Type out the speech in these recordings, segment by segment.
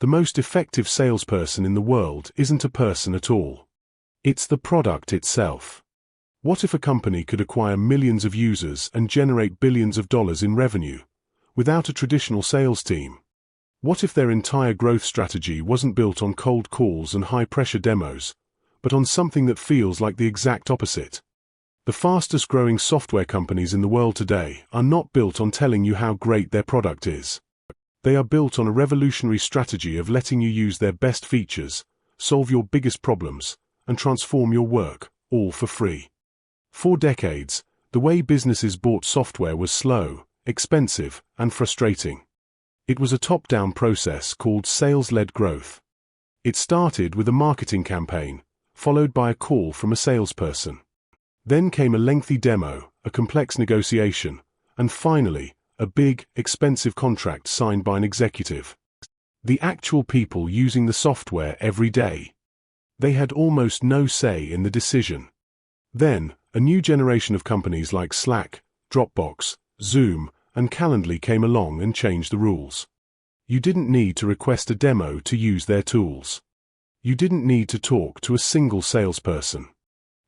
The most effective salesperson in the world isn't a person at all. It's the product itself. What if a company could acquire millions of users and generate billions of dollars in revenue without a traditional sales team? What if their entire growth strategy wasn't built on cold calls and high-pressure demos, but on something that feels like the exact opposite? The fastest-growing software companies in the world today are not built on telling you how great their product is. They are built on a revolutionary strategy of letting you use their best features, solve your biggest problems, and transform your work, all for free. For decades, the way businesses bought software was slow, expensive, and frustrating. It was a top-down process called sales-led growth. It started with a marketing campaign, followed by a call from a salesperson. Then came a lengthy demo, a complex negotiation, and finally, a big, expensive contract signed by an executive. The actual people using the software every day. They had almost no say in the decision. Then, a new generation of companies like Slack, Dropbox, Zoom, and Calendly came along and changed the rules. You didn't need to request a demo to use their tools. You didn't need to talk to a single salesperson.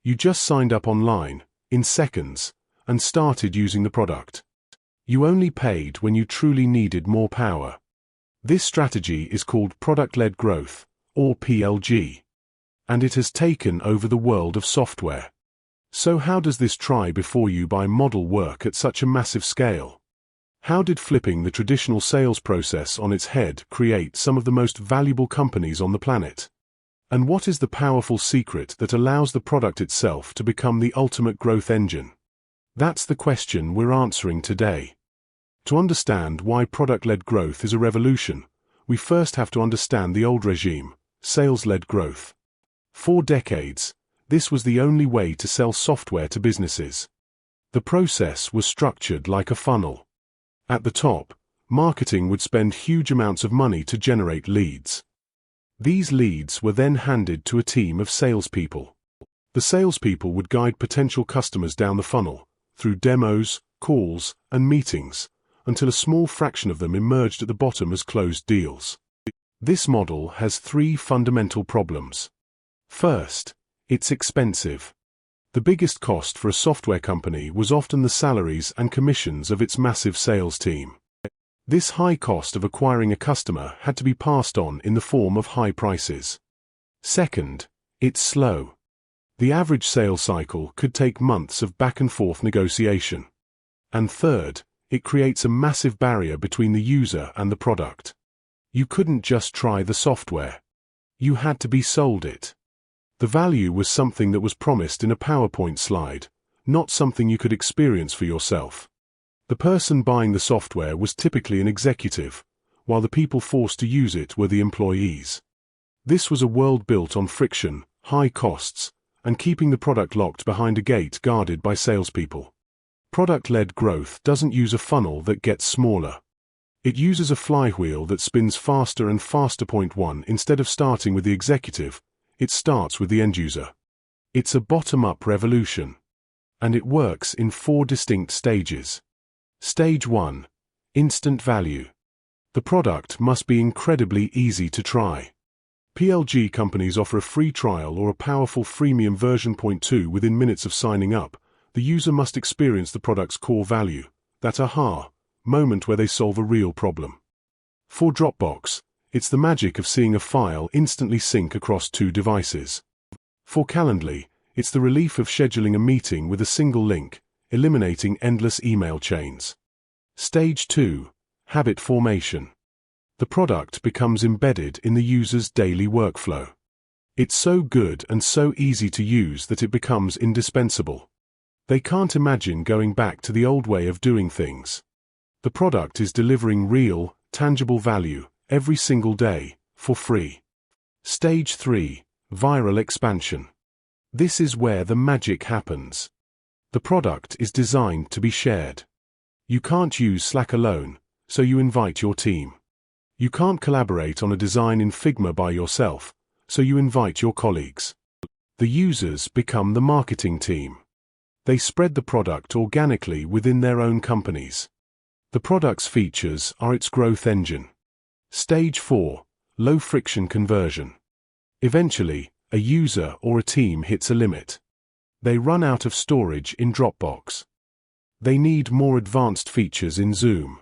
You just signed up online, in seconds, and started using the product. You only paid when you truly needed more power. This strategy is called product-led growth, or PLG. And it has taken over the world of software. So how does this try-before-you-buy model work at such a massive scale? How did flipping the traditional sales process on its head create some of the most valuable companies on the planet? And what is the powerful secret that allows the product itself to become the ultimate growth engine? That's the question we're answering today. To understand why product-led growth is a revolution, we first have to understand the old regime, sales-led growth. For decades, this was the only way to sell software to businesses. The process was structured like a funnel. At the top, marketing would spend huge amounts of money to generate leads. These leads were then handed to a team of salespeople. The salespeople would guide potential customers down the funnel, through demos, calls, and meetings, until a small fraction of them emerged at the bottom as closed deals. This model has three fundamental problems. First, it's expensive. The biggest cost for a software company was often the salaries and commissions of its massive sales team. This high cost of acquiring a customer had to be passed on in the form of high prices. Second, it's slow. The average sales cycle could take months of back-and-forth negotiation. And third, it creates a massive barrier between the user and the product. You couldn't just try the software. You had to be sold it. The value was something that was promised in a PowerPoint slide, not something you could experience for yourself. The person buying the software was typically an executive, while the people forced to use it were the employees. This was a world built on friction, high costs, and keeping the product locked behind a gate guarded by salespeople. Product-led growth doesn't use a funnel that gets smaller. It uses a flywheel that spins faster and faster. Point 1, instead of starting with the executive, it starts with the end user. It's a bottom-up revolution. And it works in 4 distinct stages. Stage 1. Instant value. The product must be incredibly easy to try. PLG companies offer a free trial or a powerful freemium version. Point 2, within minutes of signing up, the user must experience the product's core value, that aha moment where they solve a real problem. For Dropbox, it's the magic of seeing a file instantly sync across 2 devices. For Calendly, it's the relief of scheduling a meeting with a single link, eliminating endless email chains. Stage 2. Habit formation. The product becomes embedded in the user's daily workflow. It's so good and so easy to use that it becomes indispensable. They can't imagine going back to the old way of doing things. The product is delivering real, tangible value every single day, for free. Stage 3. Viral expansion. This is where the magic happens. The product is designed to be shared. You can't use Slack alone, so you invite your team. You can't collaborate on a design in Figma by yourself, so you invite your colleagues. The users become the marketing team. They spread the product organically within their own companies. The product's features are its growth engine. Stage 4. low-friction conversion. Eventually, a user or a team hits a limit. They run out of storage in Dropbox. They need more advanced features in Zoom.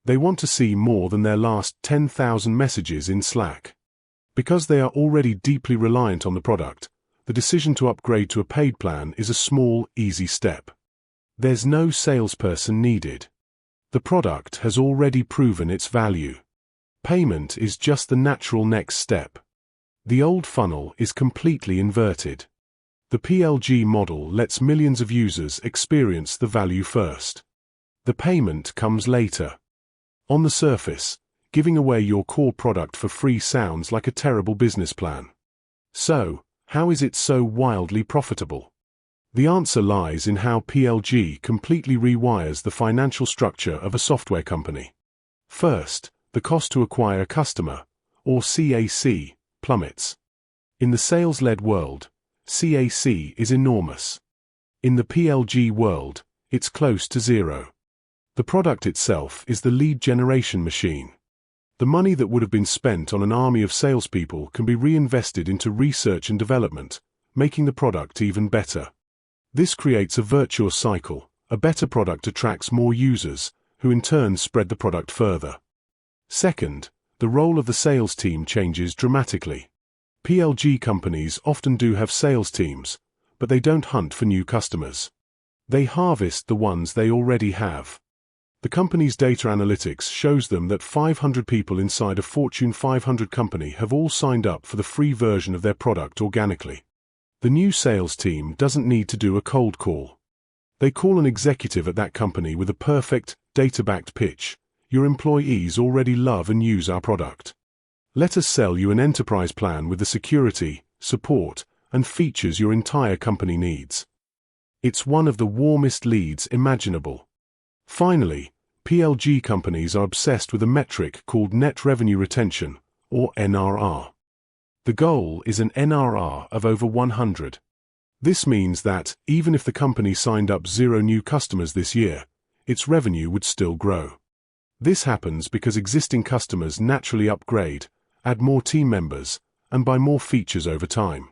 They want to see more than their last 10,000 messages in Slack. Because they are already deeply reliant on the product, the decision to upgrade to a paid plan is a small, easy step. There's no salesperson needed. The product has already proven its value. Payment is just the natural next step. The old funnel is completely inverted. The PLG model lets millions of users experience the value first. The payment comes later. On the surface, giving away your core product for free sounds like a terrible business plan. So, how is it so wildly profitable? The answer lies in how PLG completely rewires the financial structure of a software company. First, the cost to acquire a customer, or CAC, plummets. In the sales-led world, CAC is enormous. In the PLG world, it's close to zero. The product itself is the lead generation machine. The money that would have been spent on an army of salespeople can be reinvested into research and development, making the product even better. This creates a virtuous cycle. A better product attracts more users, who in turn spread the product further. Second, the role of the sales team changes dramatically. PLG companies often do have sales teams, but they don't hunt for new customers. They harvest the ones they already have. The company's data analytics shows them that 500 people inside a Fortune 500 company have all signed up for the free version of their product organically. The new sales team doesn't need to do a cold call. They call an executive at that company with a perfect, data-backed pitch. Your employees already love and use our product. Let us sell you an enterprise plan with the security, support, and features your entire company needs. It's one of the warmest leads imaginable. Finally, PLG companies are obsessed with a metric called net revenue retention, or NRR. The goal is an NRR of over 100. This means that, even if the company signed up 0 new customers this year, its revenue would still grow. This happens because existing customers naturally upgrade, add more team members, and buy more features over time.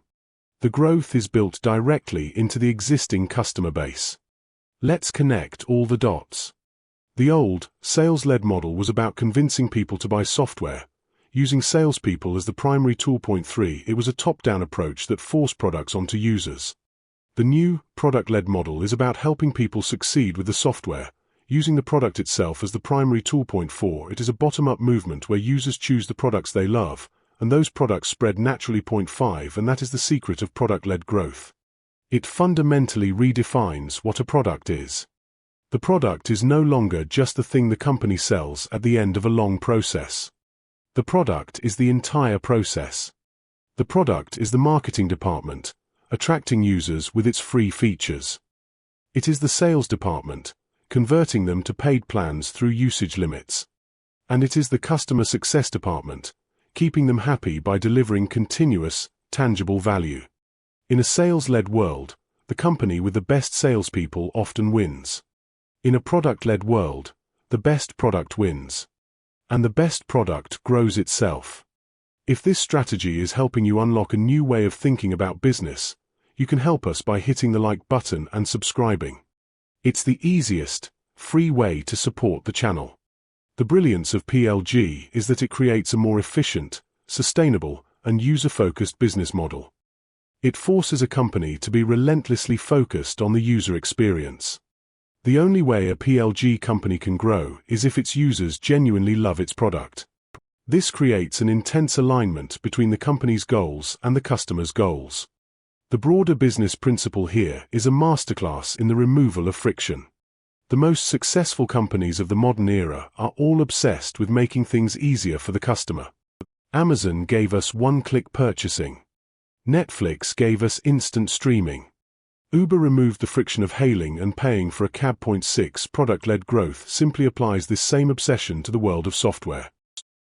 The growth is built directly into the existing customer base. Let's connect all the dots. The old, sales-led model was about convincing people to buy software. Using salespeople as the primary tool. 3, it was a top-down approach that forced products onto users. The new, product-led model is about helping people succeed with the software. Using the product itself as the primary tool. 4, it is a bottom-up movement where users choose the products they love, and those products spread naturally. 5, and that is the secret of product-led growth. It fundamentally redefines what a product is. The product is no longer just the thing the company sells at the end of a long process. The product is the entire process. The product is the marketing department, attracting users with its free features. It is the sales department, converting them to paid plans through usage limits. And it is the customer success department, keeping them happy by delivering continuous, tangible value. In a sales-led world, the company with the best salespeople often wins. In a product-led world, the best product wins. And the best product grows itself. If this strategy is helping you unlock a new way of thinking about business, you can help us by hitting the like button and subscribing. It's the easiest, free way to support the channel. The brilliance of PLG is that it creates a more efficient, sustainable, and user-focused business model. It forces a company to be relentlessly focused on the user experience. The only way a PLG company can grow is if its users genuinely love its product. This creates an intense alignment between the company's goals and the customer's goals. The broader business principle here is a masterclass in the removal of friction. The most successful companies of the modern era are all obsessed with making things easier for the customer. Amazon gave us one-click purchasing. Netflix gave us instant streaming. Uber removed the friction of hailing and paying for a cab. 6 Product-led growth simply applies this same obsession to the world of software.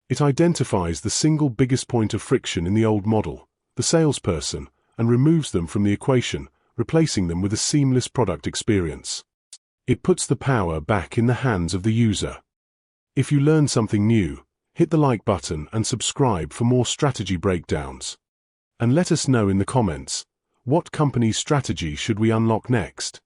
It identifies the single biggest point of friction in the old model, the salesperson, and removes them from the equation, replacing them with a seamless product experience. It puts the power back in the hands of the user. If you learn something new, Hit the like button and subscribe for more strategy breakdowns. And let us know in the comments, what company's strategy should we unlock next?